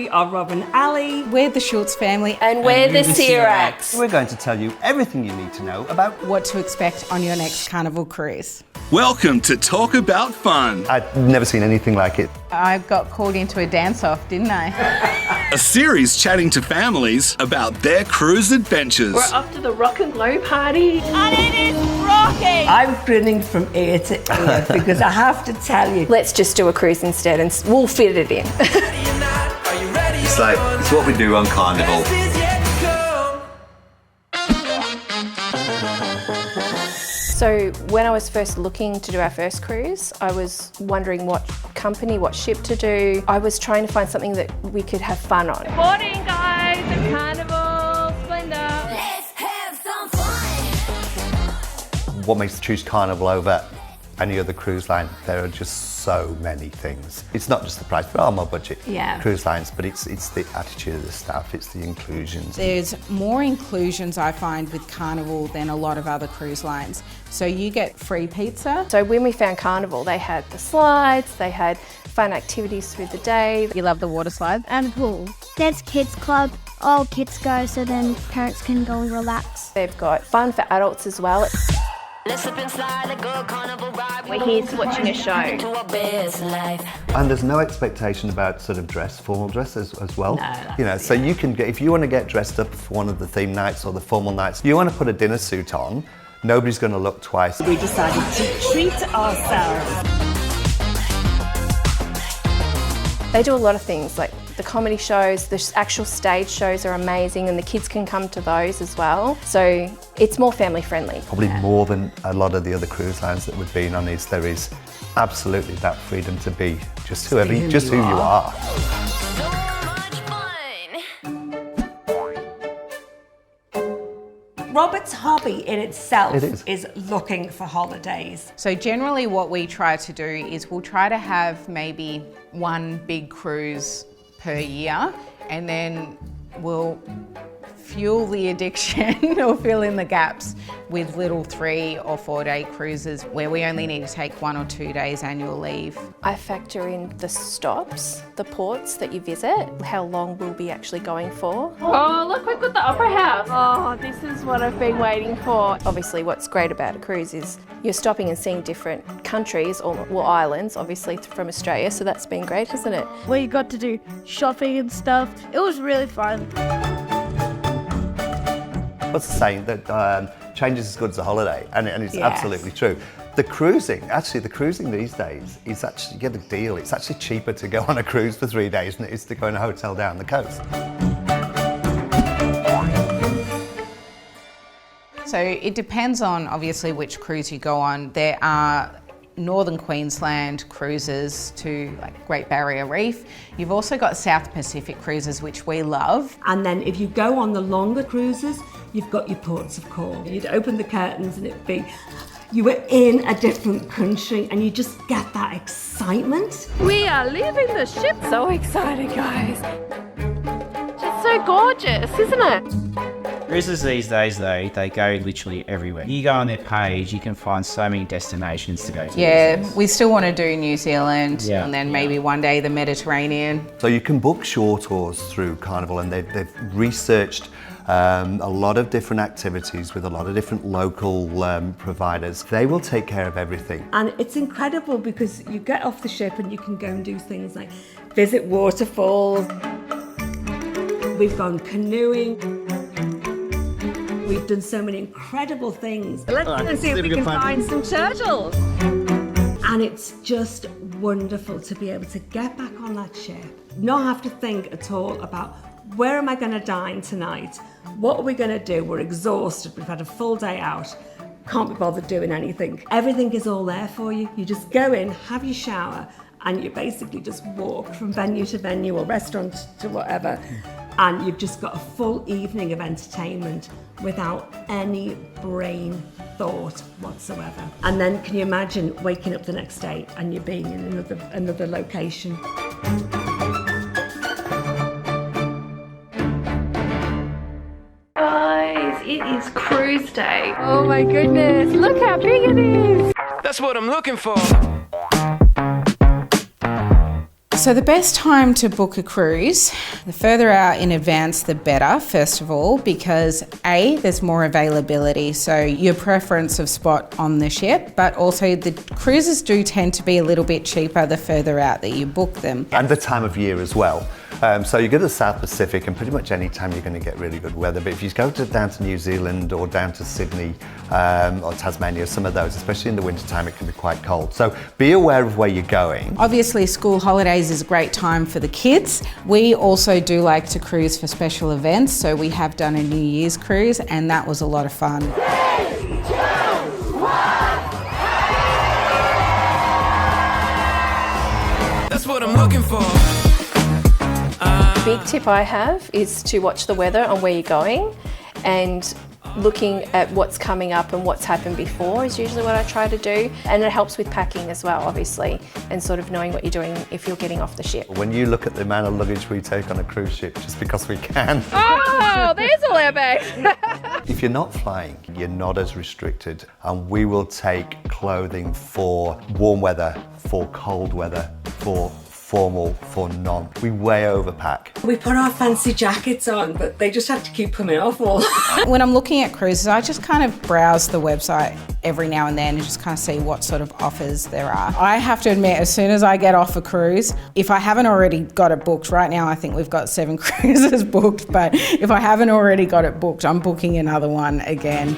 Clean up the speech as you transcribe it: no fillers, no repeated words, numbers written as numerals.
We are Rob and Ali. We're the Schultz family. And we're the Siracs. We're going to tell you everything you need to know about What to expect on your next Carnival cruise. Welcome to Talk About Fun. I've never seen anything like it. I got called into a dance-off, didn't I? A series chatting to families about their cruise adventures. We're off to the rock and glow party. And it is rocking! I'm grinning from ear to ear because I have to tell you. Let's just do a cruise instead and we'll fit it in. It's what we do on Carnival. So when I was first looking to do our first cruise, I was wondering what company, what ship to do. I was trying to find something that we could have fun on. Morning guys, at Carnival, Splendor. Let's have some fun. What makes choose Carnival over any other cruise line? There are just so many things. It's not just the price, there are more budget cruise lines, but it's the attitude of the staff, it's the inclusions. There's more inclusions, I find, with Carnival than a lot of other cruise lines. So you get free pizza. So when we found Carnival, they had the slides, they had fun activities through the day. You love the water slide. And pool. There's kids club. All kids go so then parents can go and relax. They've got fun for adults as well. Let's slip and slide a good carnival ride. We're here to watching a show. To our best life. And there's no expectation about sort of formal dress as well. So you can get, if you want to get dressed up for one of the theme nights or the formal nights, you want to put a dinner suit on, nobody's going to look twice. We decided to treat ourselves. They do a lot of things, like the comedy shows, the actual stage shows are amazing and the kids can come to those as well. So it's more family friendly. Probably more than a lot of the other cruise lines that we've been on there is absolutely that freedom to be just who you are. So much fun. Robert's hobby in itself It is. looking for holidays. So generally what we try to do is we'll try to have maybe one big cruise per year, and then we'll fuel the addiction or fill in the gaps with little 3 or 4 day cruises where we only need to take 1 or 2 days annual leave. I factor in the stops, the ports that you visit, how long we'll be actually going for. Oh, look, we've got the Opera House. Oh, this is what I've been waiting for. Obviously what's great about a cruise is you're stopping and seeing different countries or islands, obviously from Australia, so that's been great, hasn't it? We got to do shopping and stuff. It was really fun. What's the saying that change is as good as a holiday, and it's absolutely true. The cruising these days is actually, you get a deal. It's actually cheaper to go on a cruise for 3 days than it is to go in a hotel down the coast. So it depends on obviously which cruise you go on. There are Northern Queensland cruises to like Great Barrier Reef. You've also got South Pacific cruises, which we love. And then if you go on the longer cruises, you've got your ports of call. You'd open the curtains and it'd be, you were in a different country and you just get that excitement. We are leaving the ship. So excited, guys. It's so gorgeous, isn't it? Cruises these days, though, they go literally everywhere. You go on their page, you can find so many destinations to go to. Yeah, we still want to do New Zealand and then maybe one day the Mediterranean. So you can book shore tours through Carnival, and they've researched a lot of different activities with a lot of different local providers. They will take care of everything. And it's incredible because you get off the ship and you can go and do things like visit waterfalls. We've gone canoeing. We've done so many incredible things. Let's see if we can find some turtles. And it's just wonderful to be able to get back on that ship, not have to think at all about where am I going to dine tonight? What are we going to do? We're exhausted. We've had a full day out. Can't be bothered doing anything. Everything is all there for you. You just go in, have your shower, and you basically just walk from venue to venue or restaurant to whatever. And you've just got a full evening of entertainment without any brain thought whatsoever. And then can you imagine waking up the next day and you being in another location? Guys, it is cruise day. Oh my goodness, look how big it is. That's what I'm looking for. So the best time to book a cruise, the further out in advance the better, first of all, because A, there's more availability, so your preference of spot on the ship, but also the cruises do tend to be a little bit cheaper the further out that you book them. And the time of year as well. So you go to the South Pacific and pretty much any time you're going to get really good weather. But if you go down to New Zealand or down to Sydney or Tasmania, some of those, especially in the winter time, it can be quite cold. So be aware of where you're going. Obviously, school holidays is a great time for the kids. We also do like to cruise for special events. So we have done a New Year's cruise and that was a lot of fun. 3, 2, 1. That's what I'm looking for. Big tip I have is to watch the weather on where you're going, and looking at what's coming up and what's happened before is usually what I try to do. And it helps with packing as well, obviously, and sort of knowing what you're doing if you're getting off the ship. When you look at the amount of luggage we take on a cruise ship, just because we can. Oh, there's all our bags. If you're not flying, you're not as restricted, and we will take clothing for warm weather, for cold weather, for formal, for non. We way overpack. We put our fancy jackets on, but they just have to keep coming off all. When I'm looking at cruises, I just kind of browse the website every now and then and just kind of see what sort of offers there are. I have to admit, as soon as I get off a cruise, if I haven't already got it booked, right now I think we've got 7 cruises booked, but if I haven't already got it booked, I'm booking another one again.